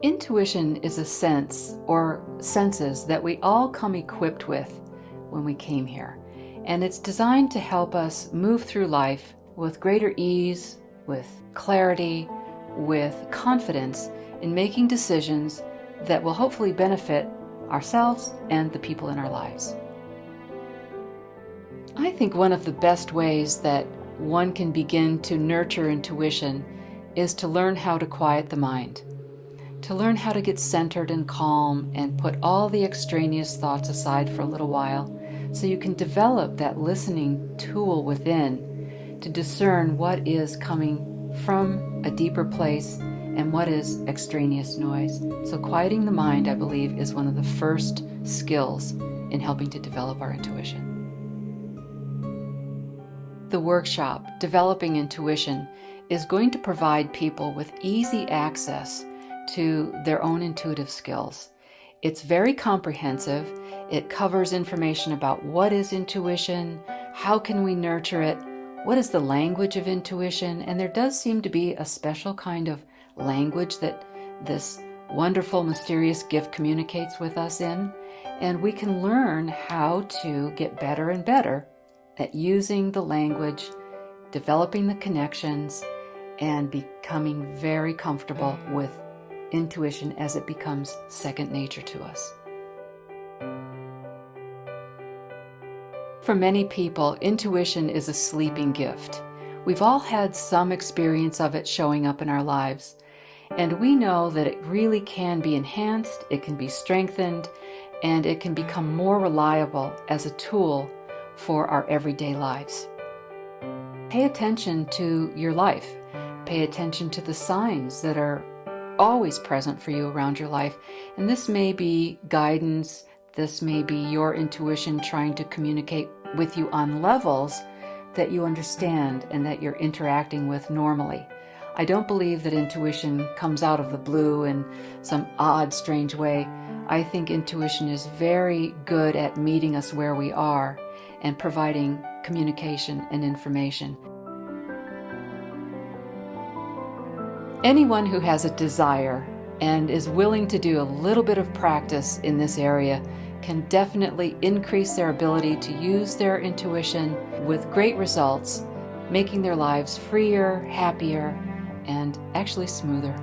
Intuition is a sense or senses that we all come equipped with when we came here. And it's designed to help us move through life with greater ease, with clarity, with confidence in making decisions that will hopefully benefit ourselves and the people in our lives. I think one of the best ways that one can begin to nurture intuition is to learn how to quiet the mind, to learn how to get centered and calm and put all the extraneous thoughts aside for a little while so you can develop that listening tool within to discern what is coming from a deeper place and what is extraneous noise. So quieting the mind, I believe, is one of the first skills in helping to develop our intuition. The workshop, Developing Intuition, is going to provide people with easy access to their own intuitive skills. It's very comprehensive. It covers information about what is intuition, how can we nurture it, what is the language of intuition, and there does seem to be a special kind of language that this wonderful, mysterious gift communicates with us in, and we can learn how to get better and better at using the language, developing the connections, and becoming very comfortable with intuition as it becomes second nature to us. For many people, intuition is a sleeping gift. We've all had some experience of it showing up in our lives, and we know that it really can be enhanced, it can be strengthened, and it can become more reliable as a tool for our everyday lives. Pay attention to your life. Pay attention to the signs that are always present for you around your life. And this may be guidance, this may be your intuition trying to communicate with you on levels that you understand and that you're interacting with normally. I don't believe that intuition comes out of the blue in some odd, strange way. I think intuition is very good at meeting us where we are and providing communication and information. Anyone who has a desire and is willing to do a little bit of practice in this area can definitely increase their ability to use their intuition with great results, making their lives freer, happier, and actually smoother.